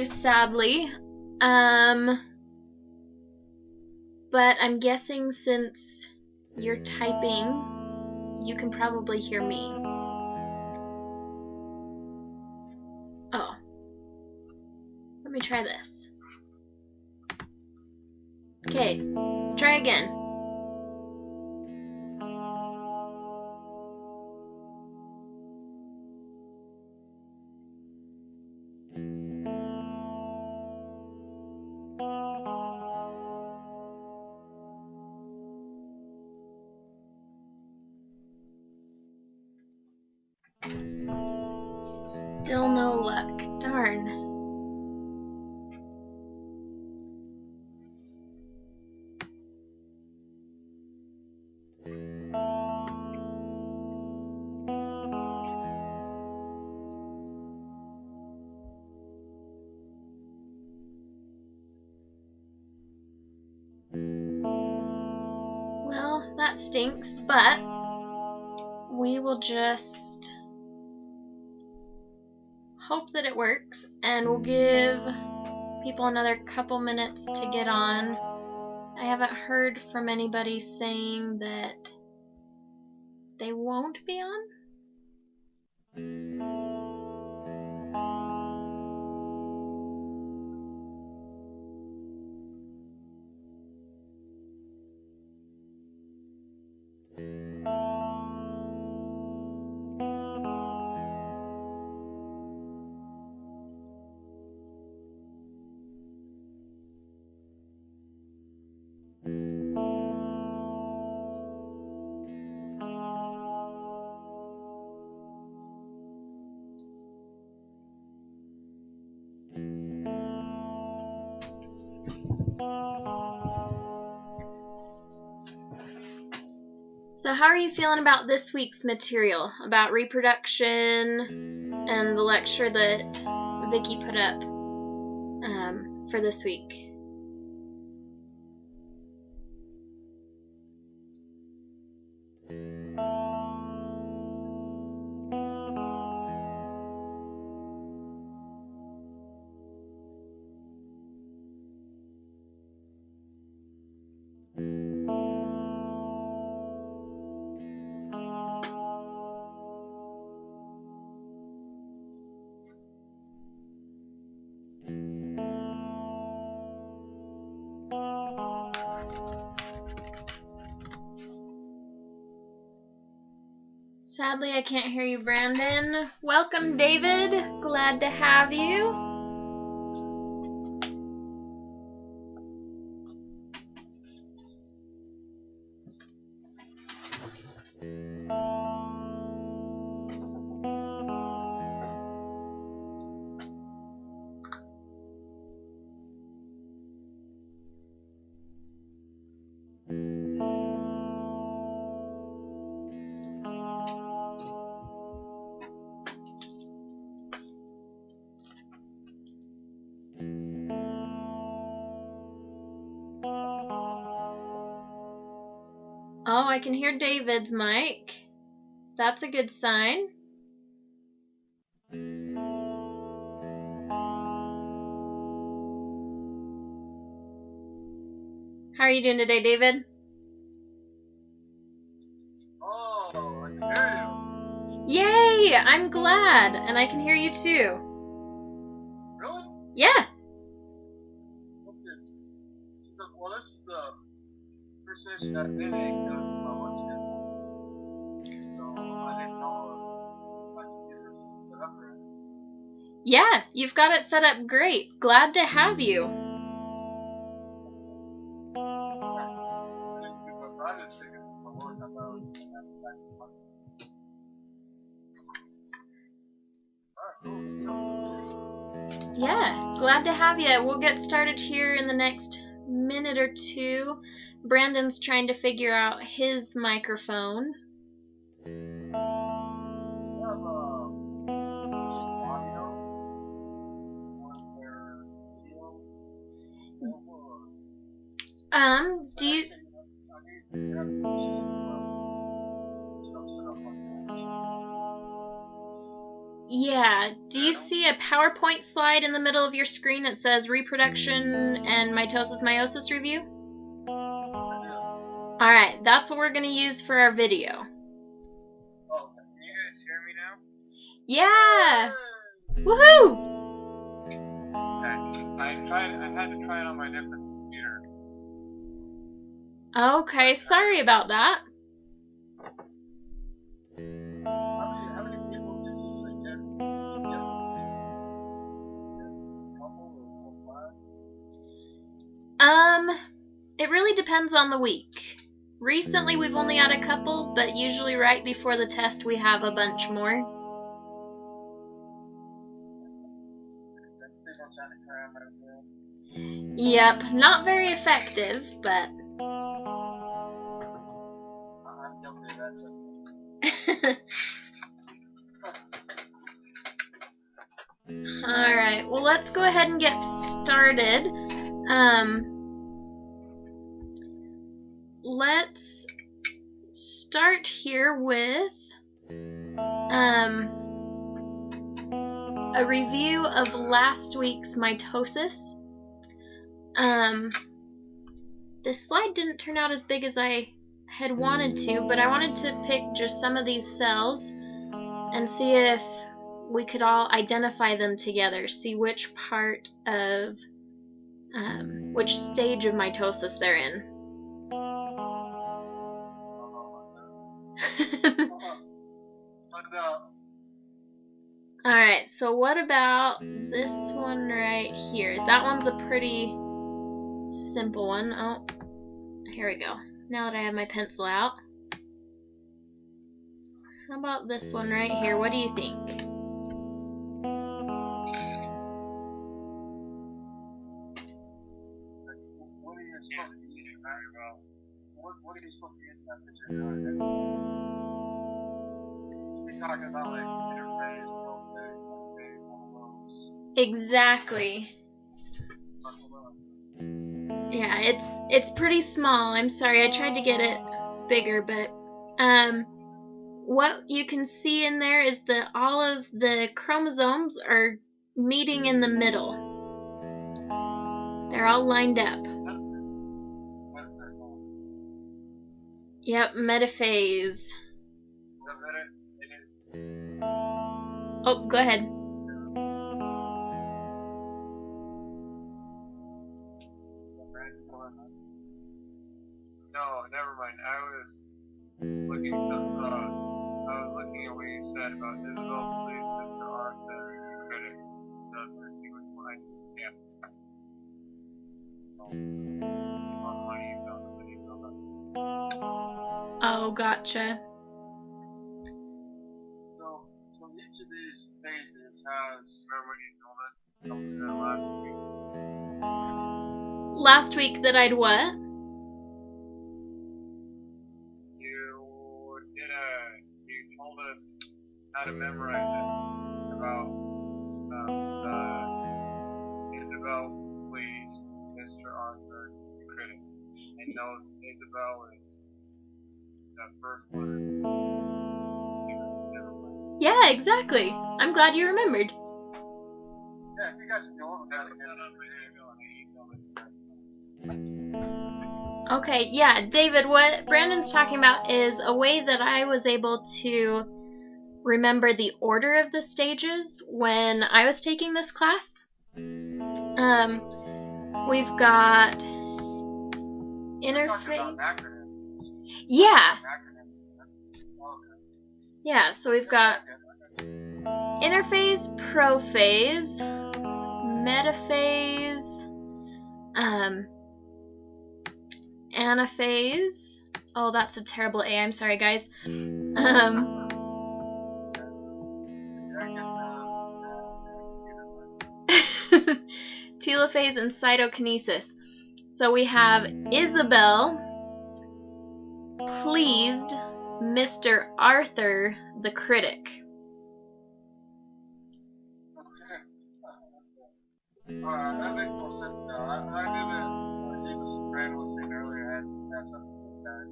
you, sadly. But I'm guessing since you're typing, you can probably hear me. Oh. Let me try this. Okay, try again. Still no luck. Darn. Well, that stinks, but we will just hope that it works, and we'll give people another couple minutes to get on. I haven't heard from anybody saying that they won't be on. So how are you feeling about this week's material, about reproduction and the lecture that Vicky put up for this week? Sadly, I can't hear you, Brandon. Welcome, David. Glad to have you. Oh, I can hear David's mic. That's a good sign. How are you doing today, David? Oh, I can hear you. Yay! I'm glad, and I can hear you too. Really? Yeah. Okay. Well, this is the first session I've been in my lunch schedule. So I didn't know if I could get it set up right. Yeah, you've got it set up great. Glad to have you. I didn't do my private ticket for work. I thought it was Yeah, glad to have you. We'll get started here in the next minute or two. Brandon's trying to figure out his microphone. Do you... Yeah, do you see a PowerPoint slide in the middle of your screen that says reproduction and mitosis meiosis review? Alright, that's what we're going to use for our video. Oh, can you guys hear me now? Yeah! Woohoo! I had to try it on my different computer. Okay, sorry about that. How many people did you like get? Couple or 5? It really depends on the week. Recently we've only had a couple, but usually right before the test we have a bunch more. Yep, not very effective, but... I'm guilty of that. Alright, well let's go ahead and get started. Let's start here with a review of last week's mitosis. This slide didn't turn out as big as I had wanted to, but I wanted to pick just some of these cells and see if we could all identify them together, see which part of, which stage of mitosis they're in. Alright, so what about this one right here? That one's a pretty simple one. Oh, here we go. Now that I have my pencil out. How about this one right here? What do you think? What are you supposed to be doing very well? What are you supposed to be in that picture? You're talking about like interface, prophase, one of those. Exactly. Yeah, it's pretty small. I'm sorry, I tried to get it bigger, but what you can see in there is that all of the chromosomes are meeting in the middle. They're all lined up. Yep, metaphase. Oh, go ahead. No, never mind. I was looking at what you said about Isabel, please, Mr. Arthur, critic. Let's see which one I can. On my email, Oh, gotcha. So each of these phases has, remember when you told us something that last week that I'd what? You told us how to memorize it about Isabel, please, Mr. Arthur, the critic. And know Isabel is that first letter. Yeah, exactly. I'm glad you remembered. Yeah, if you guys can go over that again on my Okay, yeah, David, what Brandon's talking about is a way that I was able to remember the order of the stages when I was taking this class. We've got interface. Yeah. Yeah, so we've got interphase, prophase, metaphase, anaphase. Oh, that's a terrible A. I'm sorry, guys. Telophase and cytokinesis. So we have Isabel pleased Mr. Arthur the critic. That makes more sense now. I didn't, when he was Brandon was saying earlier, I had something like that.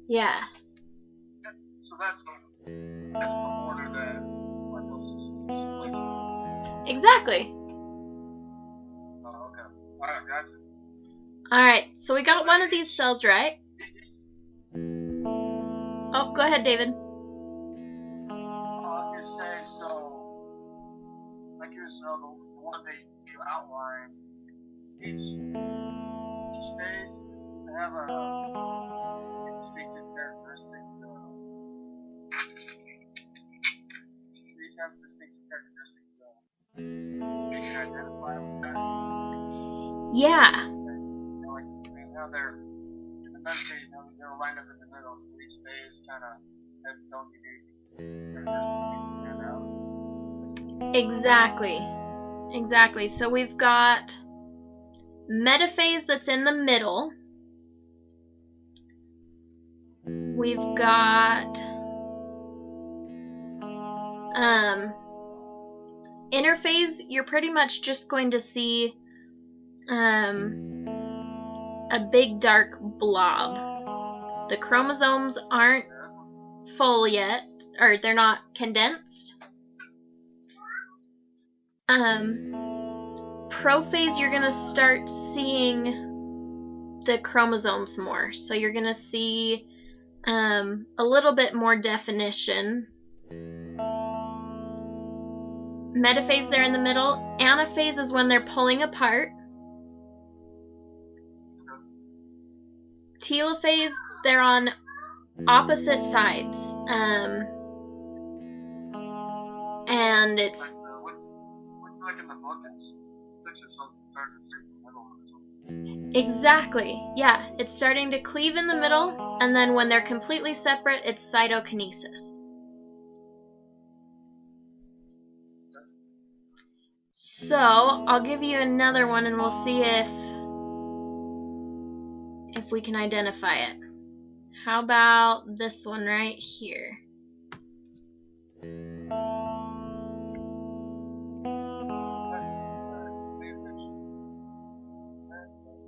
Yeah. So that's that's the order that my systems like. Exactly. Oh, okay. Alright, gotcha. Alright, so we got one of these cells right. Oh, go ahead, David. I was gonna say, so, like you know, the one that you outlined, each stage they have a distinctive characteristic. Each have distinctive characteristics. You can identify with that. Yeah. Like how they're in the best case, they're lined up in the middle, so each phase kind of has its own unique characteristics stand out. Exactly. Exactly. So we've got metaphase that's in the middle. We've got interphase. You're pretty much just going to see a big dark blob. The chromosomes aren't full yet, or they're not condensed. Prophase, you're gonna start seeing the chromosomes more, so you're gonna see a little bit more definition. Metaphase, they're in the middle. Anaphase is when they're pulling apart. Telophase, they're on opposite sides. And it's like in the book, it's just starting to see the middle of it. Exactly. Yeah, it's starting to cleave in the middle, and then when they're completely separate, it's cytokinesis. So, I'll give you another one and we'll see if we can identify it. How about this one right here?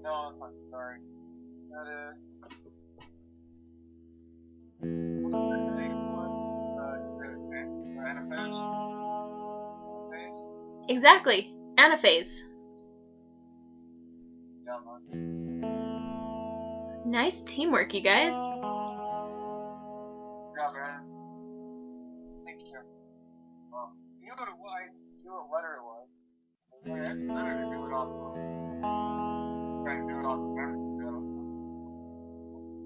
No, I'm sorry. That is. Exactly. Anaphase. Yeah, man. Nice teamwork, you guys. Yeah, man. Thank you. You know what it was? You know what letter it was? I better to do it off of. Trying to do it off of memory.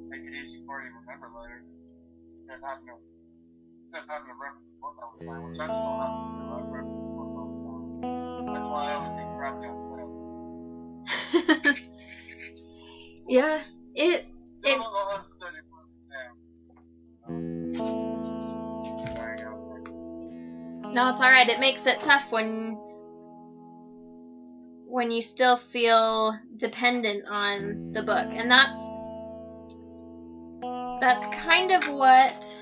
Make it easy for you to remember later. Instead of having to reference the book all the time, which I still have to do. I reference the book all the time. That's why I always think crappy on films. Yeah, it No, it's alright. It makes it tough when you still feel dependent on the book. And that's kind of what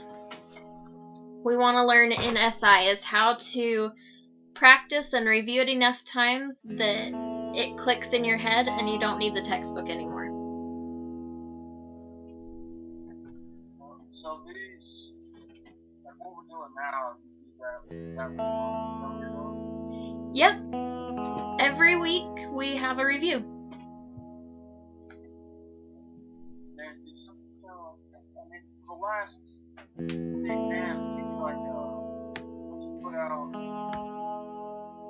we want to learn in SI, is how to practice and review it enough times that it clicks in your head and you don't need the textbook anymore. So these, like what we're doing now, Yep. Every week we have a review. The last exam, you like put out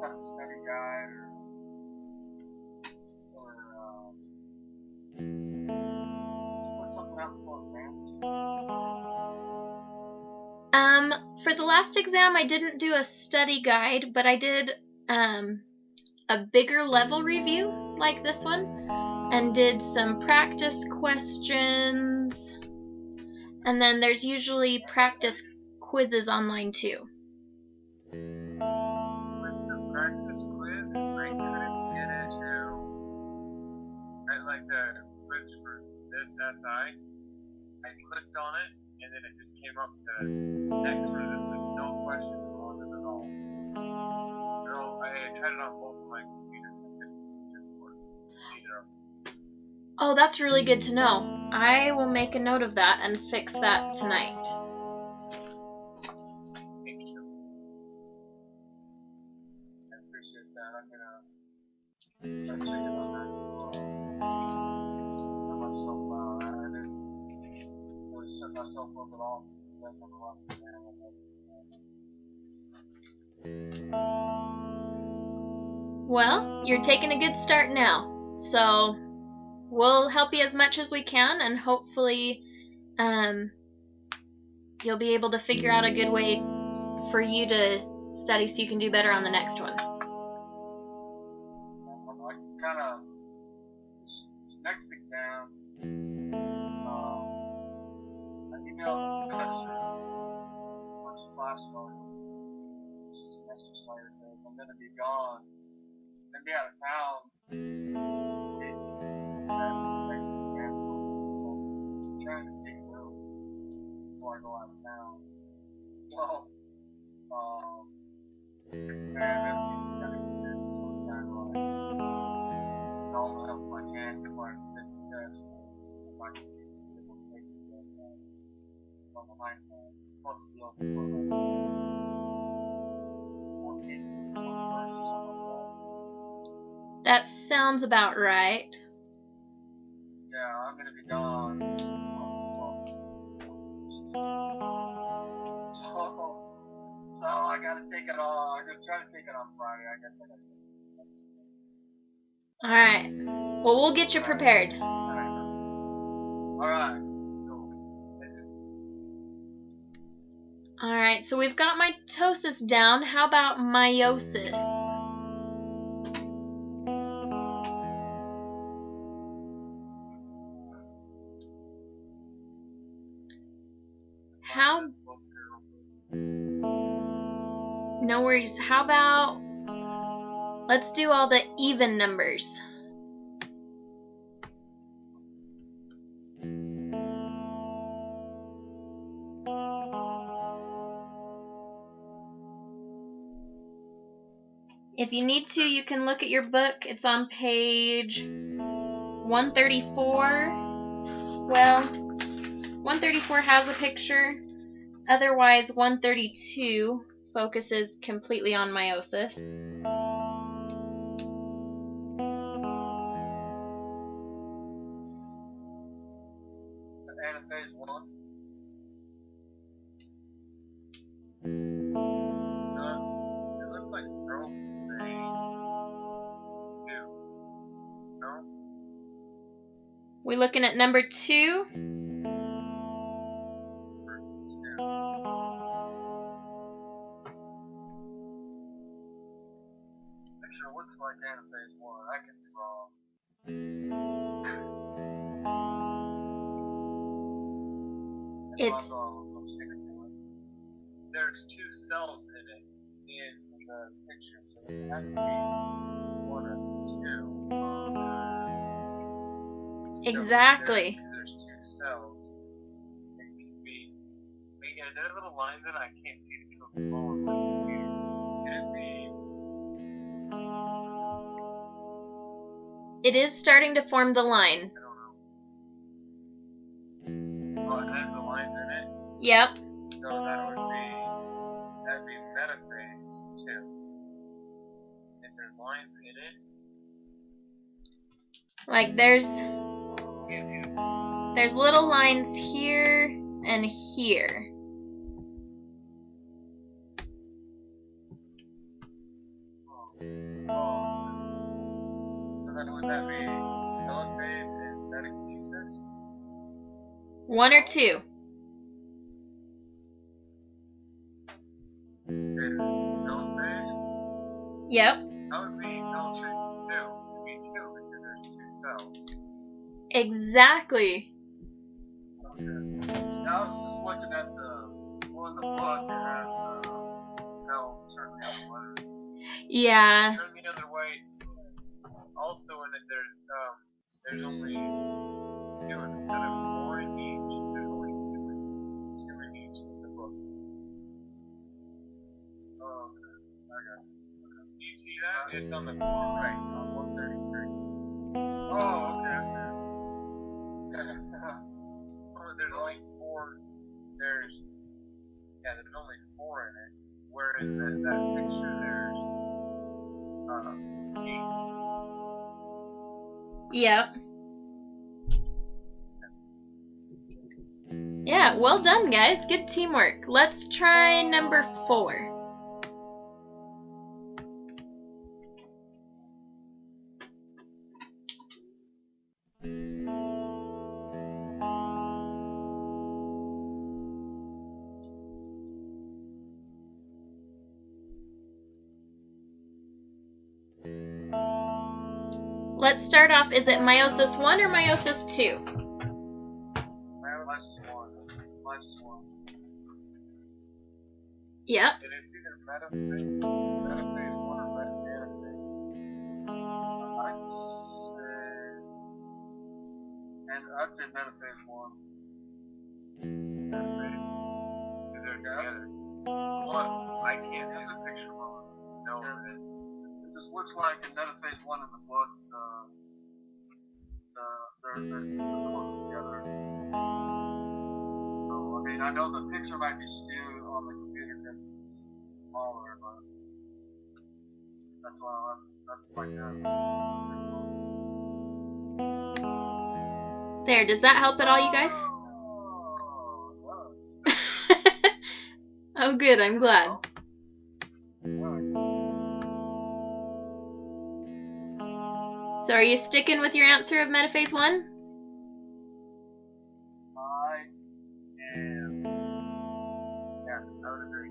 a study guide or put something out for exams? For the last exam, I didn't do a study guide, but I did a bigger level review like this one, and did some practice questions, and then there's usually practice quizzes online too. With the practice quiz, I couldn't get into, I like the quiz for this SI. I clicked on it, and then it just came up to next for this with no questions on it at all. So I tried it on both of my computers and it didn't work. Either. Oh, that's really good to know. I will make a note of that and fix that tonight. appreciate that. I'm gonna start checking on that. Set myself out. I didn't really set myself up at all. That's not a lot of Well, you're taking a good start now, so we'll help you as much as we can, and hopefully you'll be able to figure out a good way for you to study so you can do better on the next one. I kind of, this next exam, I emailed the professor first class started, semester started, I'm going to be gone. I'm going to be out of town. I'm trying to take a room before I go out of town. So, it's bad that we got to get it sometime like all the help I can to find the test. If I can be able to make it on the night plus the other 14, 21st, something like That sounds about right. that. Yeah, I'm going to be gone. So I got to take it on. I'm going to try to take it on Friday. I guess I got to. Alright. Well, we'll get you prepared. Alright. Alright, so we've got mitosis down. How about meiosis? No worries. How about, let's do all the even numbers. If you need to, you can look at your book. It's on page 134. Well, 134 has a picture. Otherwise, 132 focuses completely on meiosis. Anaphase 1. It looks like growth phase 2. No? We looking at number 2? Picture looks like anaphase 1. I could be wrong. There's 2 cells in it in the picture, so it has to be 1 of 2. Exactly. There's 2 cells. It could be. Yeah, there's little lines that I can't see it so small. It is starting to form the line. I don't know. Oh, it has the lines in it? Yep. So that'd be metaphase 2. If there's lines in it. Like there's little lines here and here. So then would that be telophase and metathesis? 1 or 2? Telophase? Yep. That would be telophase 2. It would be 2 because there's 2 cells. Exactly. Okay. Now I was just looking at the one in the book that has cells turn the other way. Yeah. Turn the other way. Also in it there's only 2 instead of 4 in each. There's only 2 in each in the book. Oh, okay. I got it. Okay. Do you see that? It's on the far right, on 133. Oh, okay. Oh, there's only 4. There's only 4 in it. Whereas that picture there's G. Yep. Yeah, well done, guys. Good teamwork. Let's try number 4. Let's start off, is it meiosis 1 or meiosis 2? Meiosis 1. Meiosis 1. Yep. And it's either metaphase 1 or metaphase. I'd say metaphase 1. Metaphase. Is there together? What? I can't see the picture wrong. No, it just looks like in metaphase 1 in the book, they're close together. So, I mean, I know the picture might be skewed on the computer because it's smaller, but that's why that's like that. There, does that help at all, you guys? Oh, good, I'm glad. So are you sticking with your answer of metaphase 1? I am. Yeah, I would agree.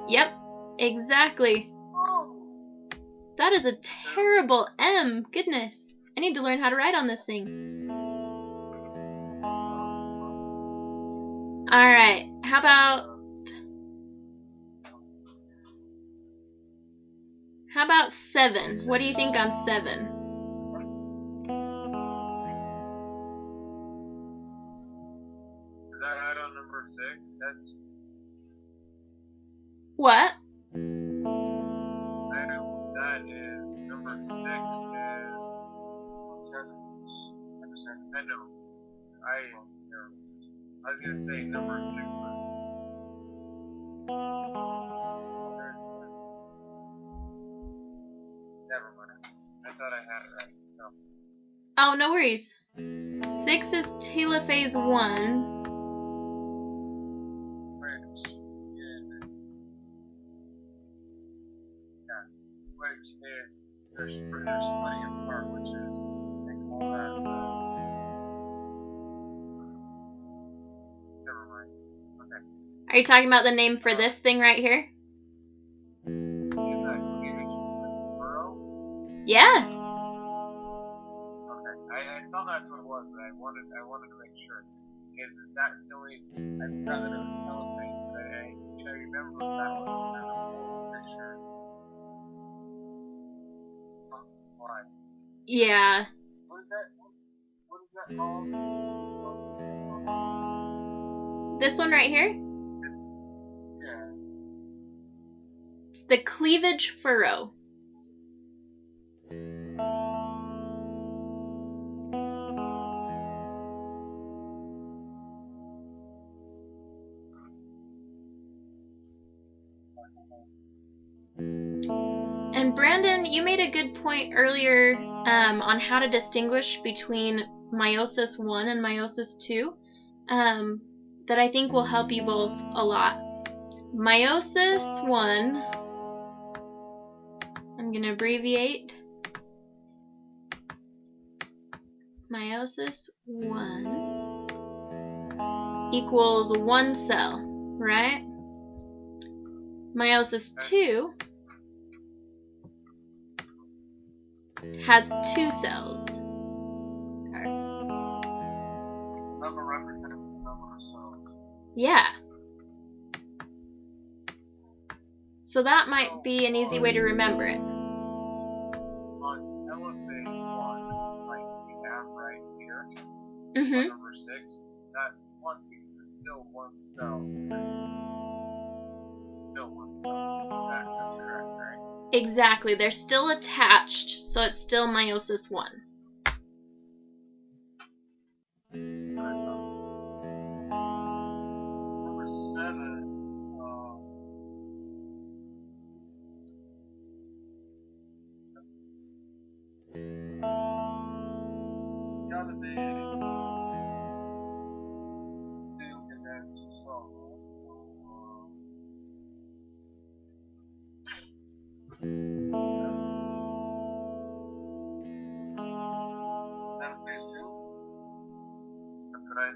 Yep, exactly. That is a terrible M. Goodness. I need to learn how to write on this thing. Alright, how about 7? What do you think on 7? Is that right on number 6? That's What? that is number 6 is 7%. I know. I was gonna say number 6 was. Never mind. I thought I had it right. So. Oh, no worries. 6 is telophase 1. Which is there's plenty of part, which is they call that. Never mind. Okay. Are you talking about the name for this thing right here? Is that cleavage furrow? Yeah. Okay. I thought that's what it was, but I wanted to make sure. Is that the only? I forgot that it was telephane, but I remember what that was. There's a whole picture. Why? Yeah. What is that called? This one right here? Yeah. It's the cleavage furrow. And Brandon, you made a good point earlier on how to distinguish between meiosis 1 and meiosis 2 that I think will help you both a lot. Meiosis 1, I'm going to abbreviate. Meiosis 1 equals 1 cell, right? Meiosis 2 has 2 cells. Number representative of the number of cells. Yeah. So that might be an easy way to remember it. On telephase 1, like we have right here, Mm-hmm. number 6, that one piece is still 1 cell. Still 1 cell. That's correct, right? Exactly. They're still attached, so it's still meiosis 1. Number 7,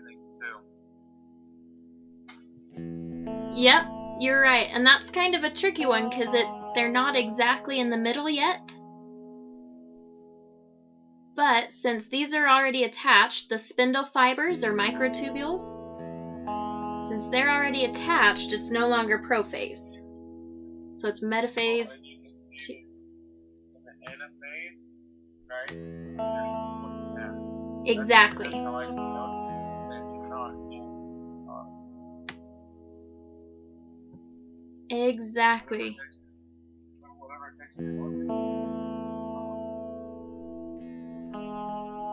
think, too. Yep, you're right. And that's kind of a tricky one because they're not exactly in the middle yet. But since these are already attached, the spindle fibers or microtubules, since they're already attached, it's no longer prophase. So it's metaphase. In the anaphase, right? Exactly. That's how I feel. Exactly. Whatever it takes to work.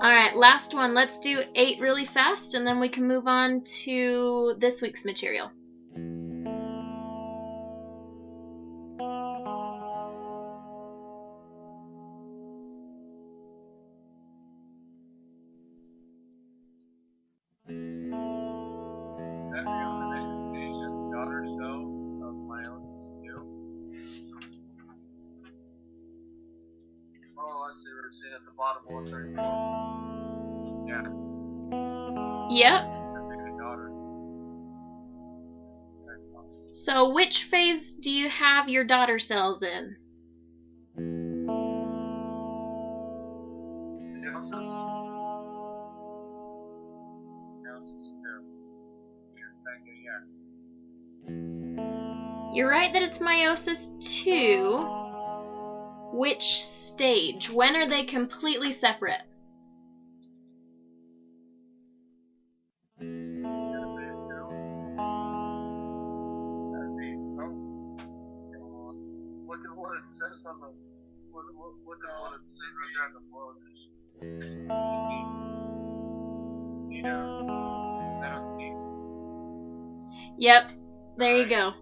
Alright, last one. Let's do 8 really fast and then we can move on to this week's material. That realization stage of daughter cell of meiosis too. Oh, let's see, we're seeing at the bottom 134. Yeah. Yep. The daughter. So which phase do you have your daughter cells in? You're right that it's meiosis 2. Which stage? When are they completely separate? Look at what it says on the. Look at what it says right there on the board. Yep, there you go.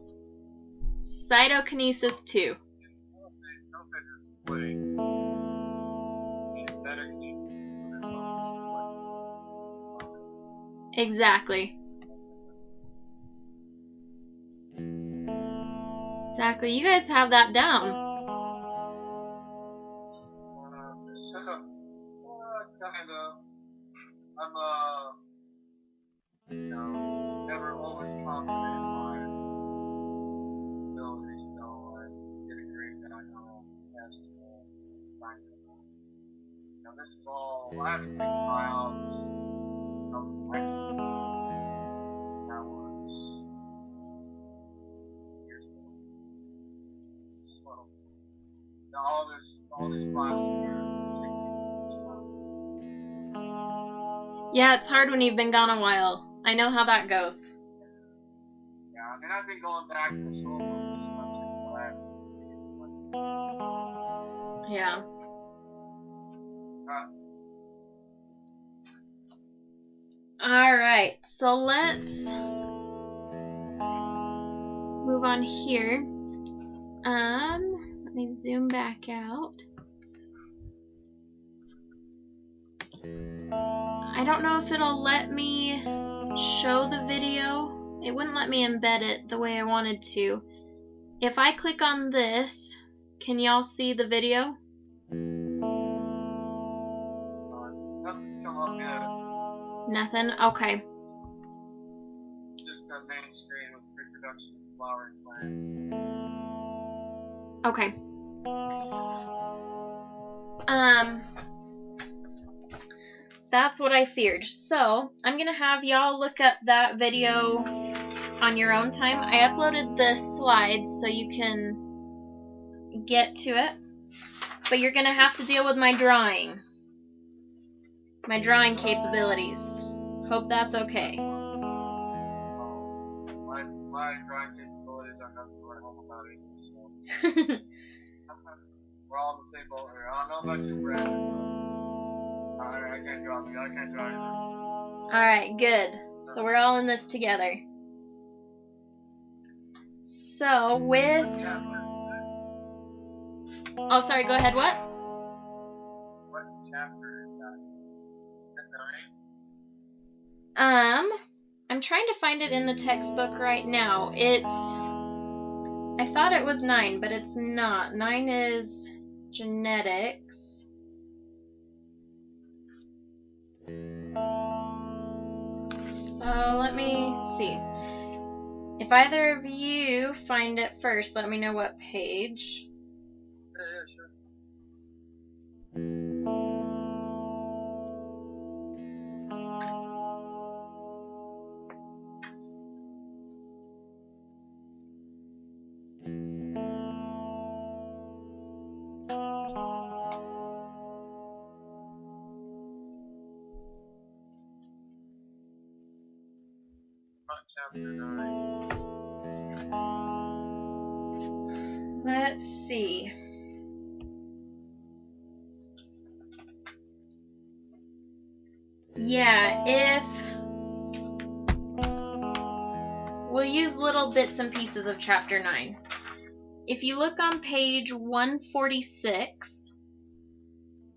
Cytokinesis 2. Exactly. Exactly. You guys have that down. Kind of. I'm never always confident in my abilities, so I get a grade that I know has to find it. Now this is all I have to think trials. That was years ago. So now all this files. Yeah, it's hard when you've been gone a while. I know how that goes. Yeah, I mean, I've been going back to school for Yeah. Alright, so let's move on here. Let me zoom back out. I don't know if it'll let me show the video. It wouldn't let me embed it the way I wanted to. If I click on this, can y'all see the video? Nothing come up yet. Nothing? Okay. Just the main screen with reproduction of flowering plants. Okay. That's what I feared. So, I'm gonna have y'all look up that video on your own time. I uploaded the slides so you can get to it. But you're gonna have to deal with my drawing. My drawing capabilities. Hope that's okay. My drawing capabilities are nothing to write home about either, so. We're all in the same boat here. I don't know about you, Brad. I can't draw either. Alright, good. So we're all in this together. So with... Oh, sorry, go ahead, what? What chapter is that? At 9? I'm trying to find it in the textbook right now. I thought it was 9, but it's not. 9 is genetics. So let me see. If either of you find it first, let me know what page. Yeah, sure. Chapter 9. Let's see. Yeah, if we'll use little bits and pieces of chapter 9. If you look on page 146,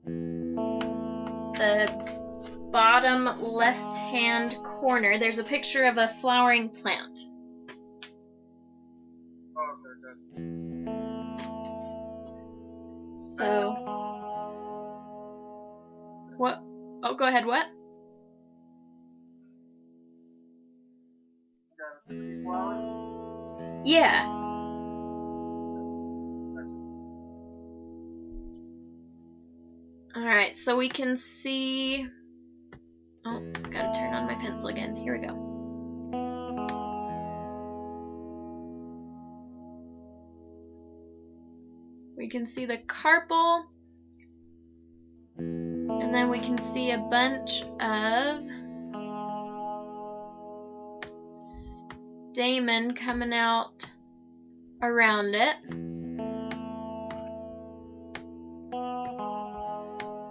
the bottom left-hand corner, there's a picture of a flowering plant. Oh, okay. So, what? Oh, go ahead, what? You got a pretty flower? Yeah. Alright, so we can see... Oh, gotta turn on my pencil again. Here we go. We can see the carpel, and then we can see a bunch of stamen coming out around it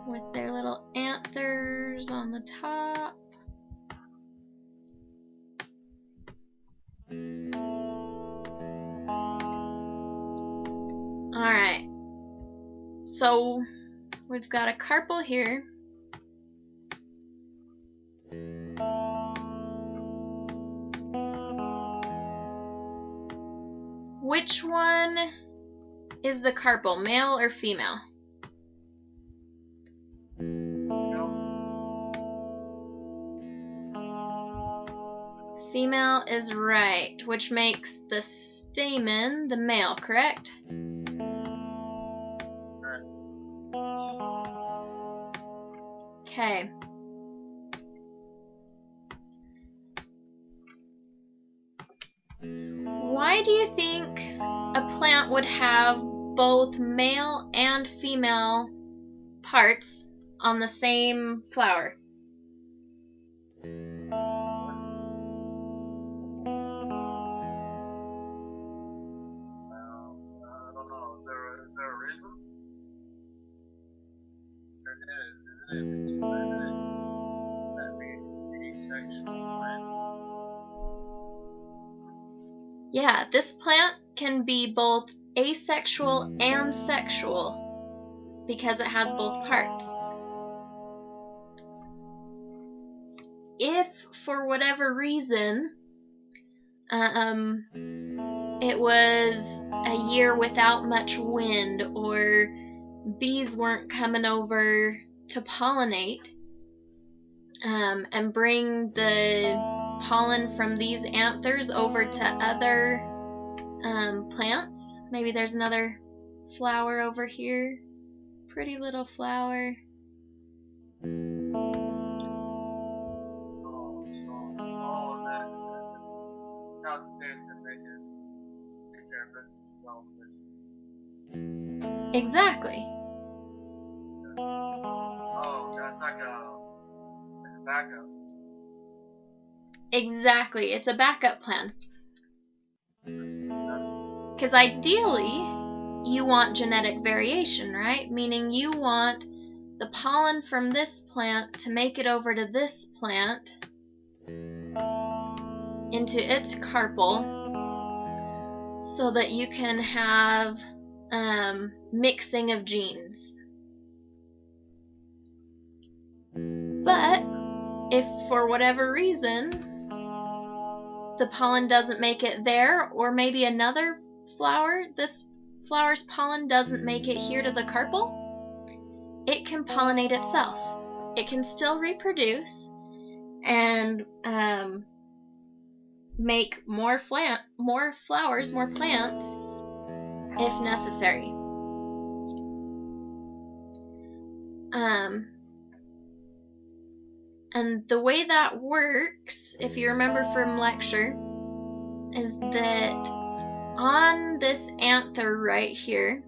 with their little anthers on the top. Alright, so we've got a carpel here. Which one is the carpel, male or female? Female is right, which makes the stamen the male, correct? Okay. Why do you think a plant would have both male and female parts on the same flower? I don't know. Is there a reason? There is. That means asexual plant. Yeah, this plant can be both asexual and sexual because it has both parts. If, for whatever reason, it was a year without much wind, or bees weren't coming over to pollinate and bring the pollen from these anthers over to other plants. Maybe there's another flower over here. Pretty little flower. Exactly. Oh, that's like a backup. Exactly. It's a backup plan. Because ideally, you want genetic variation, right? Meaning you want the pollen from this plant to make it over to this plant into its carpel so that you can have mixing of genes. But if for whatever reason the pollen doesn't make it there, or maybe another flower, this flower's pollen doesn't make it here to the carpel, it can pollinate itself. It can still reproduce, and make more flowers, more plants, if necessary. And the way that works, if you remember from lecture, is that on this anther right here,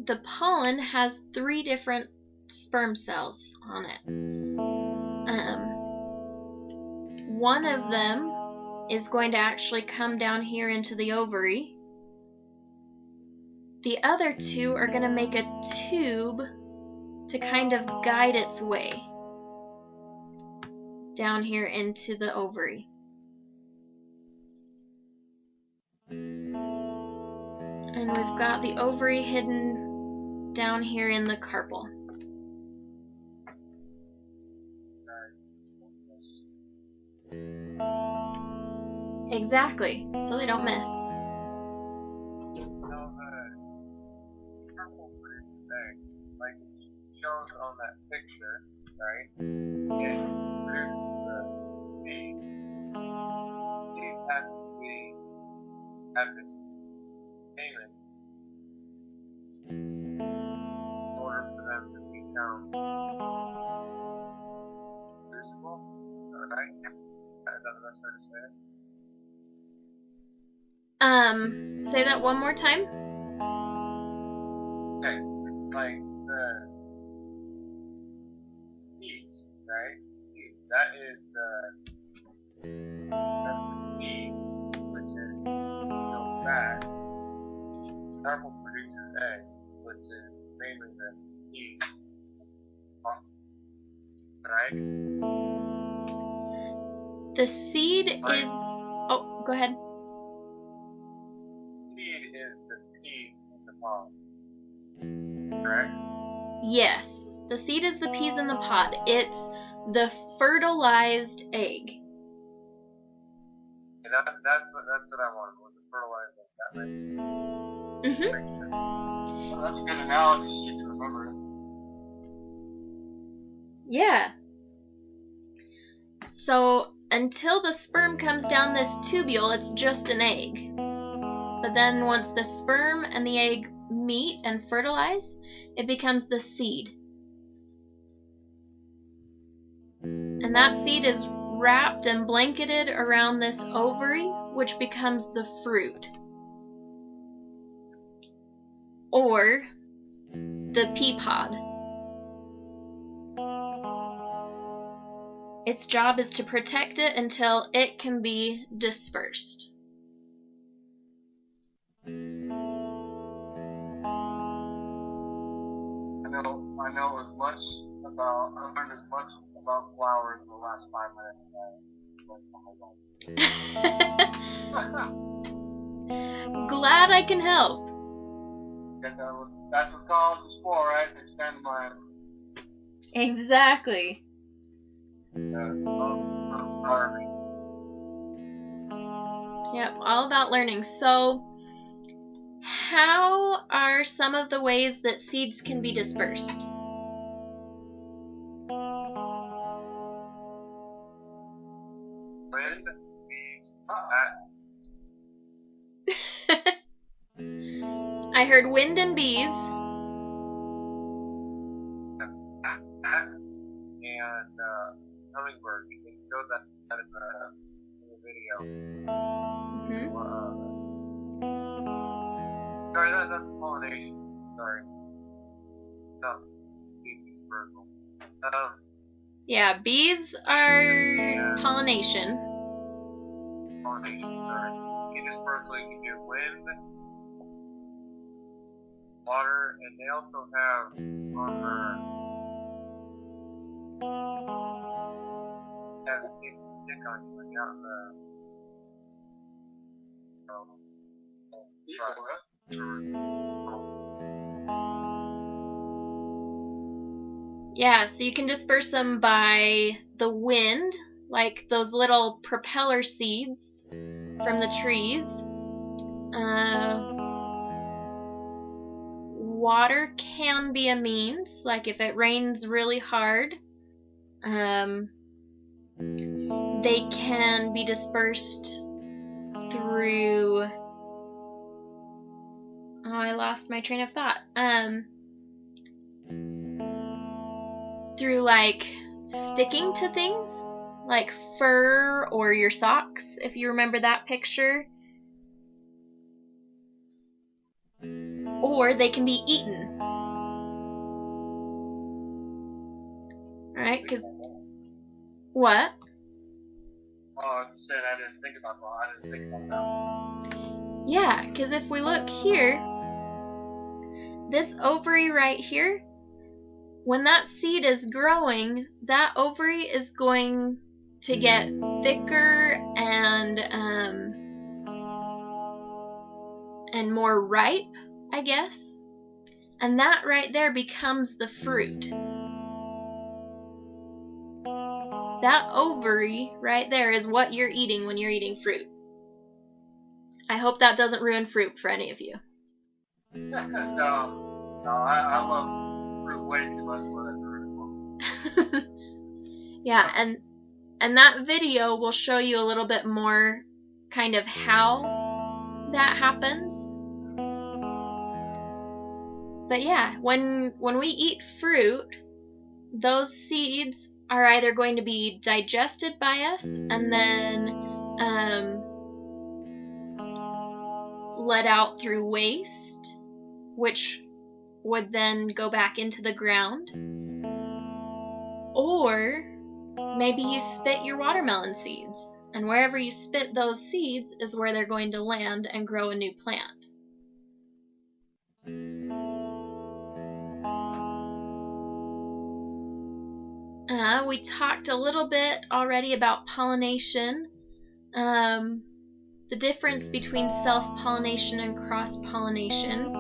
the pollen has 3 different sperm cells on it. One of them is going to actually come down here into the ovary. The other 2 are going to make a tube to kind of guide its way down here into the ovary. And we've got the ovary hidden down here in the carpel. Exactly, so they don't miss. Like it shows on that picture, right? It produces the seed. Seed has to be at its payment in order for them to become useful, right? Is that the best way to say it? Say that one more time. Okay, like the seeds, right? That is that's the seed, which is fat. Carpel produces eggs, which is mainly the seeds. Right? The seed is... Oh, go ahead. Seed is the peas in the pod. Correct? Yes, the seed is the peas in the pod. It's the fertilized egg. And that's what I wanted, was the fertilized egg. That makes sense. Well, that's a good analogy, so you can remember it. Yeah. So until the sperm comes down this tubule, it's just an egg. But then once the sperm and the egg meet and fertilize, it becomes the seed. And that seed is wrapped and blanketed around this ovary, which becomes the fruit. Or the pea pod. Its job is to protect it until it can be dispersed. I know as much about, I learned as much about flowers in the last 5 minutes. Glad I can help. That's what college is for, right? To extend my... Exactly. Yep, all about learning. So, how are some of the ways that seeds can be dispersed? Wind, bees, I heard wind and bees. And hummingbird. You can show that in the video. Sorry, that's pollination. Sorry. No, bee dispersal. Yeah, bees are pollination. Pollination, sorry. Bee dispersal, you can do wind, water, and they also have on have a stick on you when you're out in the Yeah, so you can disperse them by the wind, like those little propeller seeds from the trees. Water can be a means, like if it rains really hard. they can be dispersed through... Oh, I lost my train of thought. Through like sticking to things, like fur or your socks, if you remember that picture. Or they can be eaten. Alright, because... What? Oh, I said I didn't think about that. Yeah, because if we look here, this ovary right here, when that seed is growing, that ovary is going to get thicker and more ripe, I guess. And that right there becomes the fruit. That ovary right there is what you're eating when you're eating fruit. I hope that doesn't ruin fruit for any of you. No, I love fruit way too much for that fruit. Yeah, and that video will show you a little bit more kind of how that happens. But yeah, when we eat fruit, those seeds are either going to be digested by us and then let out through waste, which would then go back into the ground. Or maybe you spit your watermelon seeds, and wherever you spit those seeds is where they're going to land and grow a new plant. We talked a little bit already about pollination, the difference between self-pollination and cross-pollination.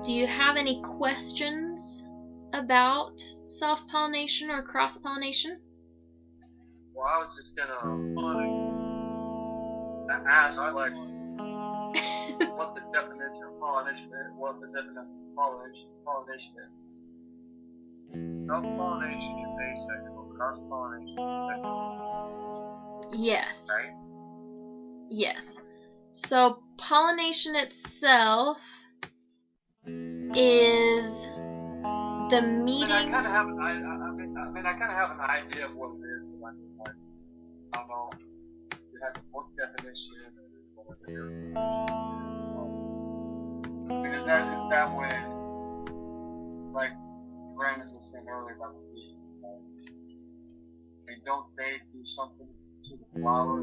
Do you have any questions about self-pollination or cross-pollination? Well, I was just gonna ask, like, what the definition of pollination is. What the definition of pollination is. Self-pollination is asexual. Cross-pollination is sexual. Yes. Right? Yes. So pollination itself is the meeting. I kind of have an idea of what it is, but I don't know. You have a book definition or whatever. Because that when, like Brandon was saying earlier about the bees, don't they do something to the flower?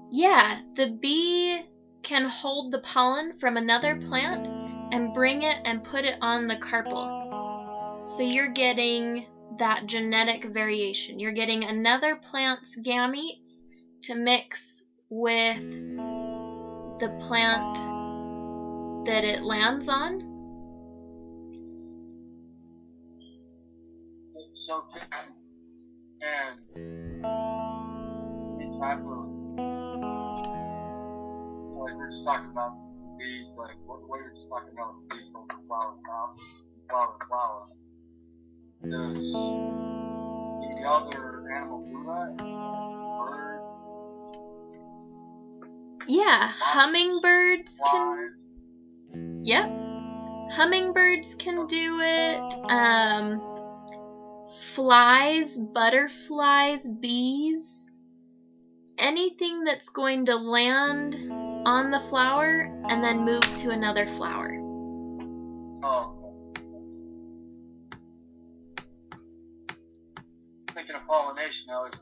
Yeah, the bee can hold the pollen from another plant and bring it and put it on the carpel. So you're getting that genetic variation. You're getting another plant's gametes to mix with the plant that it lands on. So and any type of, like we're just talking about the bees, like what you're just talking about the bees going from flower to flower. Does any other animal do that? Bird? Yeah, hummingbirds can. Yep. Hummingbirds can do it. Flies, butterflies, bees, anything that's going to land on the flower and then move to another flower. Oh. Thinking of pollination, I was